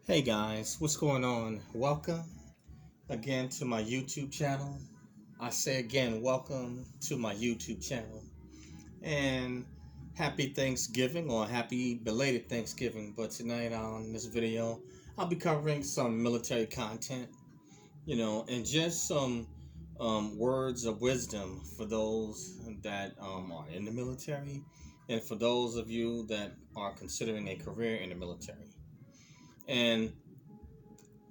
Hey guys, what's going on? Welcome again to my YouTube channel. I say again, welcome to my YouTube channel. And happy Thanksgiving or happy belated Thanksgiving. But tonight on this video, I'll be covering some military content, and just some words of wisdom for those that are in the military and for those of you that are considering a career in the military. And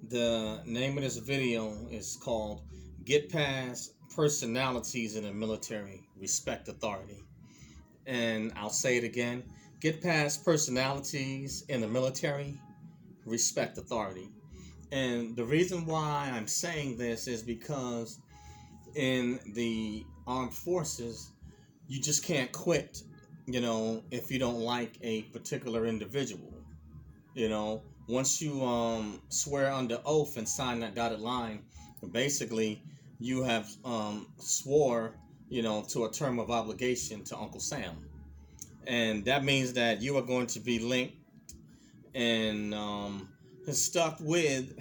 the name of this video is called Get Past Personalities in the Military, Respect Authority. And I'll say it again, get past personalities in the military, respect authority. And the reason why I'm saying this is because in the armed forces, you just can't quit, if you don't like a particular individual. Once you swear under oath and sign that dotted line, basically you have swore, to a term of obligation to Uncle Sam, and that means that you are going to be linked and stuck with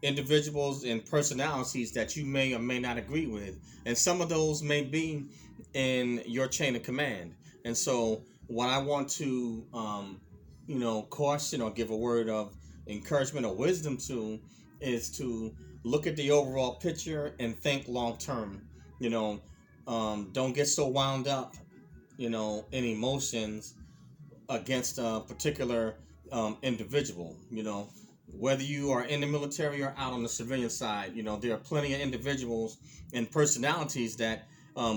individuals and personalities that you may or may not agree with, and some of those may be in your chain of command. And so, what I want to, caution or give a word of encouragement or wisdom to is to look at the overall picture and think long term. You know, don't get so wound up, in emotions against a particular individual. Whether you are in the military or out on the civilian side, there are plenty of individuals and personalities that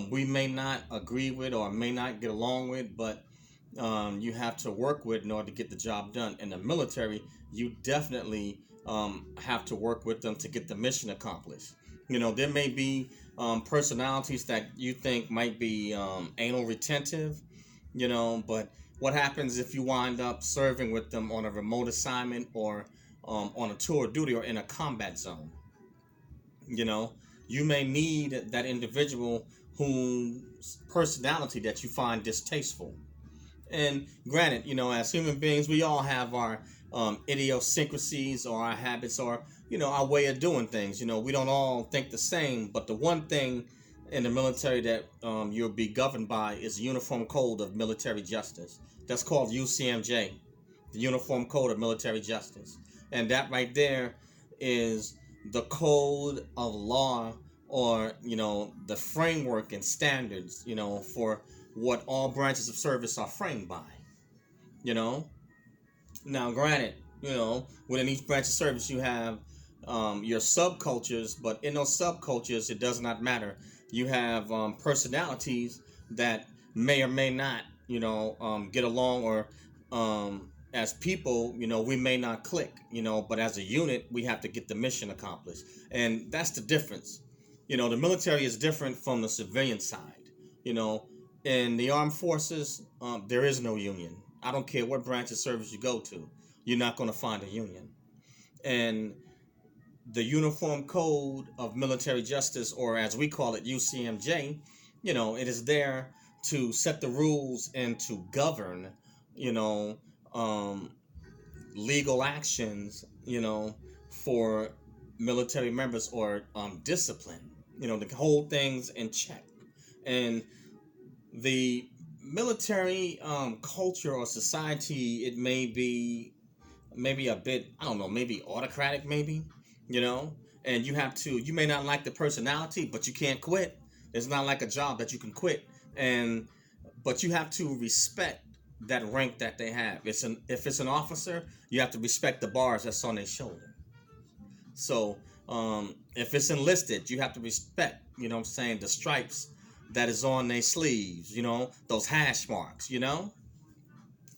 we may not agree with or may not get along with, but you have to work with in order to get the job done. In the military, you definitely have to work with them to get the mission accomplished. There may be personalities that you think might be anal retentive, but what happens if you wind up serving with them on a remote assignment or on a tour of duty or in a combat zone? You know, you may need that individual whose personality that you find distasteful. And granted, as human beings, we all have our idiosyncrasies or our habits or, our way of doing things. We don't all think the same, but the one thing in the military that you'll be governed by is the Uniform Code of Military Justice. That's called UCMJ, the Uniform Code of Military Justice. And that right there is the code of law, or, the framework and standards, for what all branches of service are framed by. You know, now granted, within each branch of service you have your subcultures, but in those subcultures it does not matter. You have personalities that may or may not, get along, or as people, we may not click, but as a unit we have to get the mission accomplished, and that's the difference. The military is different from the civilian side. You know, in the armed forces, there is no union. I don't care what branch of service you go to, you're not going to find a union. And the Uniform Code of Military Justice, or as we call it, UCMJ, it is there to set the rules and to govern, you know, um, legal actions, for military members, or discipline, to hold things in check. And the military culture or society, it may be maybe a bit, I don't know, maybe autocratic, maybe, you know and you may not like the personality, but you can't quit. It's not like a job that you can quit. And but you have to respect that rank that they have. If it's an officer, you have to respect the bars that's on their shoulder. So if it's enlisted, you have to respect, what I'm saying, the stripes that is on their sleeves, those hash marks, and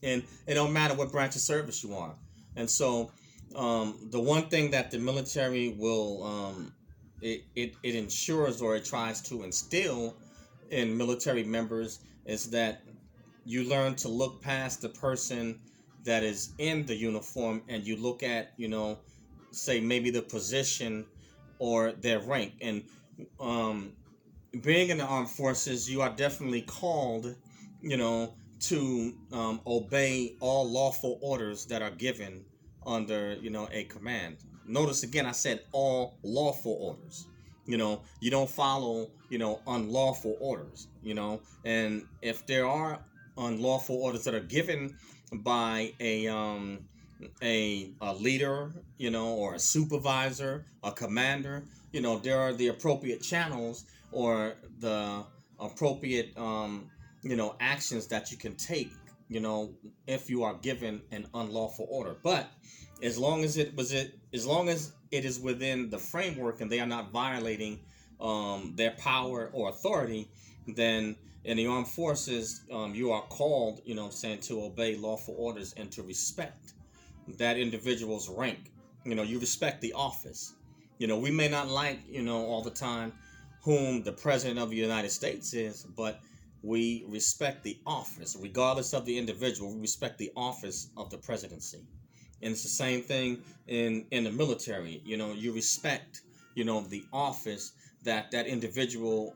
it don't matter what branch of service you are. And so the one thing that the military will it ensures, or it tries to instill in military members, is that you learn to look past the person that is in the uniform, and you look at, say maybe the position or their rank. And um, being in the armed forces, you are definitely called, you know, to obey all lawful orders that are given under, a command. Notice again, I said all lawful orders. You don't follow, unlawful orders. And if there are unlawful orders that are given by a leader, or a supervisor, a commander, there are the appropriate channels or the appropriate actions that you can take, if you are given an unlawful order. But as long as it is within the framework and they are not violating their power or authority, then in the armed forces, you are called, saying, to obey lawful orders and to respect that individual's rank. You respect the office. We may not like, all the time whom the president of the United States is, but we respect the office, regardless of the individual. We respect the office of the presidency. And it's the same thing in the military. You respect, the office that individual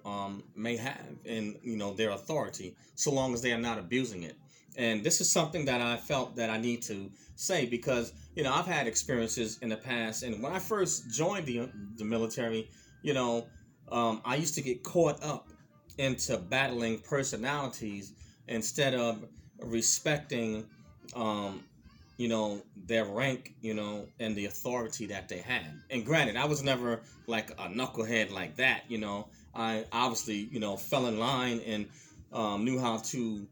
may have, and their authority, so long as they are not abusing it. And this is something that I felt that I need to say, because I've had experiences in the past, and when I first joined the military, I used to get caught up into battling personalities instead of respecting their rank, and the authority that they had. And granted, I was never like a knucklehead like that. I obviously, fell in line and knew how to,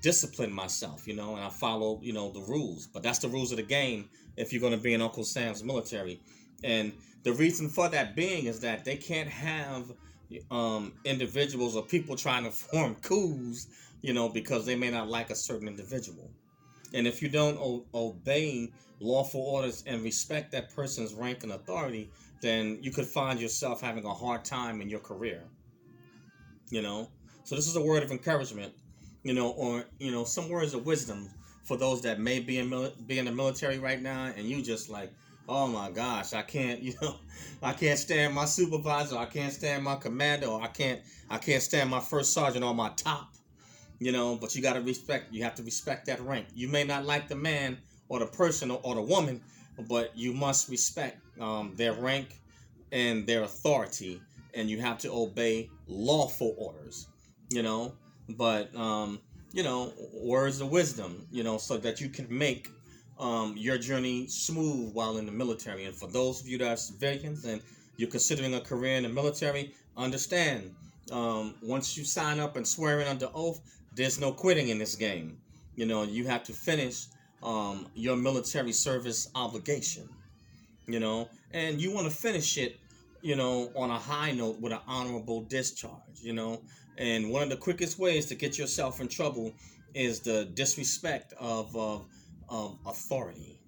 discipline myself, and I followed, the rules. But that's the rules of the game if you're going to be in Uncle Sam's military. And the reason for that being is that they can't have individuals or people trying to form coups, because they may not like a certain individual. And if you don't obey lawful orders and respect that person's rank and authority, then you could find yourself having a hard time in your career. So this is a word of encouragement, or some words of wisdom for those that may be in the military right now, and you just like, oh my gosh, I can't, I can't stand my supervisor, I can't stand my commander, or I can't stand my first sergeant or my top. But you have to respect that rank. You may not like the man or the person or the woman, but you must respect their rank and their authority, and you have to obey lawful orders, but words of wisdom, so that you can make your journey smooth while in the military. And for those of you that are civilians and you're considering a career in the military, understand, once you sign up and swear in under oath, there's no quitting in this game. You have to finish your military service obligation, and you want to finish it, on a high note with an honorable discharge, and one of the quickest ways to get yourself in trouble is the disrespect of authority.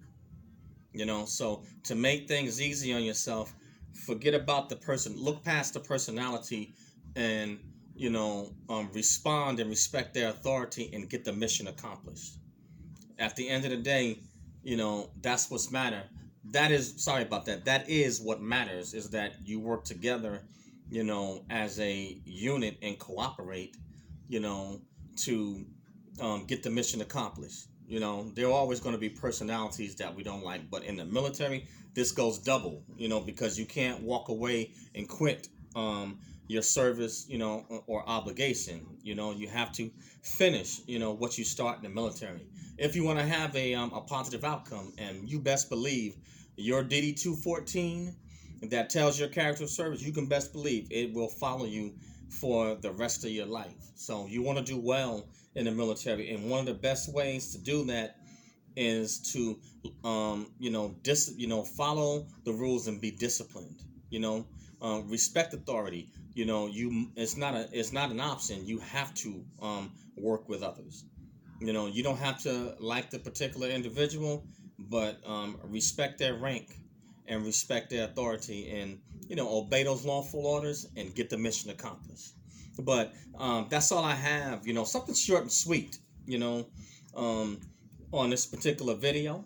So to make things easy on yourself, forget about the person, look past the personality, and respond and respect their authority and get the mission accomplished. At the end of the day, that's what's matter. That is what matters, is that you work together, as a unit and cooperate, to get the mission accomplished. There are always going to be personalities that we don't like, but in the military, this goes double, because you can't walk away and quit your service, or obligation. You have to finish, what you start in the military if you want to have a positive outcome. And you best believe your DD-214 that tells your character of service, you can best believe it will follow you for the rest of your life. So you want to do well in the military, and one of the best ways to do that is to follow the rules and be disciplined. Respect authority. It's not an option. You have to work with others. You don't have to like the particular individual, but respect their rank and respect their authority, and obey those lawful orders and get the mission accomplished. But that's all I have. Something short and sweet. On this particular video.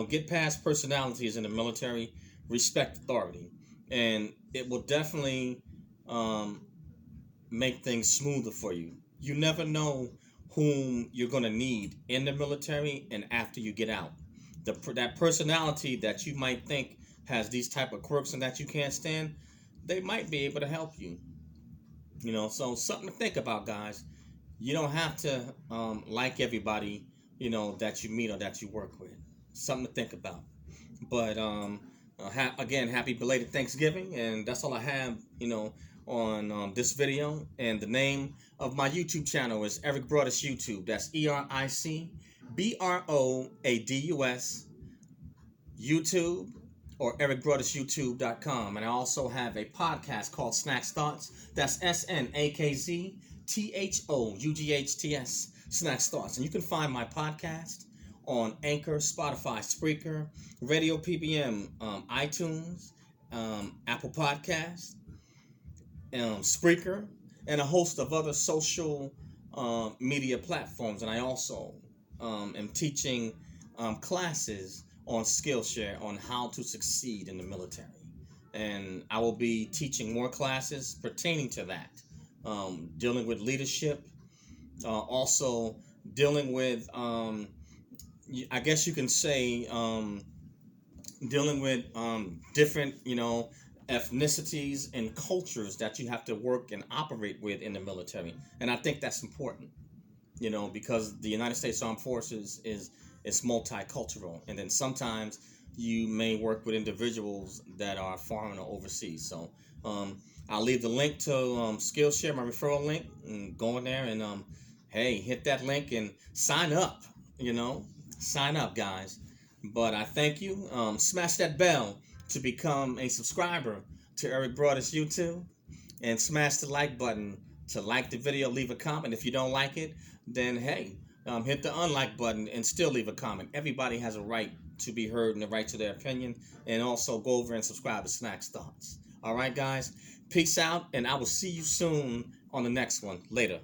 Get past personalities in the military, respect authority, and it will definitely make things smoother for you. You never know whom you're going to need in the military and after you get out. That personality that you might think has these type of quirks and that you can't stand, they might be able to help you. So something to think about, guys. You don't have to like everybody, that you meet or that you work with. Something to think about. But again, happy belated Thanksgiving, and that's all I have, on this video. And the name of my YouTube channel is Eric Broadus YouTube. That's EricBroadus YouTube, or ericbroadusyoutube.com. And I also have a podcast called Snacks Thoughts. That's SNAKZTHOUGHTS, Snacks Thoughts. And you can find my podcast on Anchor, Spotify, Spreaker, Radio PBM, iTunes, Apple Podcasts, Spreaker, and a host of other social media platforms. And I also am teaching classes on Skillshare on how to succeed in the military. And I will be teaching more classes pertaining to that, dealing with leadership, also dealing with, I guess you can say, dealing with different, ethnicities and cultures that you have to work and operate with in the military. And I think that's important, because the United States Armed Forces is multicultural, and then sometimes you may work with individuals that are foreign or overseas. So I'll leave the link to Skillshare, my referral link, and go in there and hey, hit that link and sign up. Sign up, guys. But I thank you. Smash that bell to become a subscriber to Eric Broadus YouTube, and smash the like button to like the video. Leave a comment. If you don't like it, then hey, hit the unlike button and still leave a comment. Everybody has a right to be heard and the right to their opinion. And also go over and subscribe to Snacks Thoughts. All right, guys. Peace out, and I will see you soon on the next one. Later.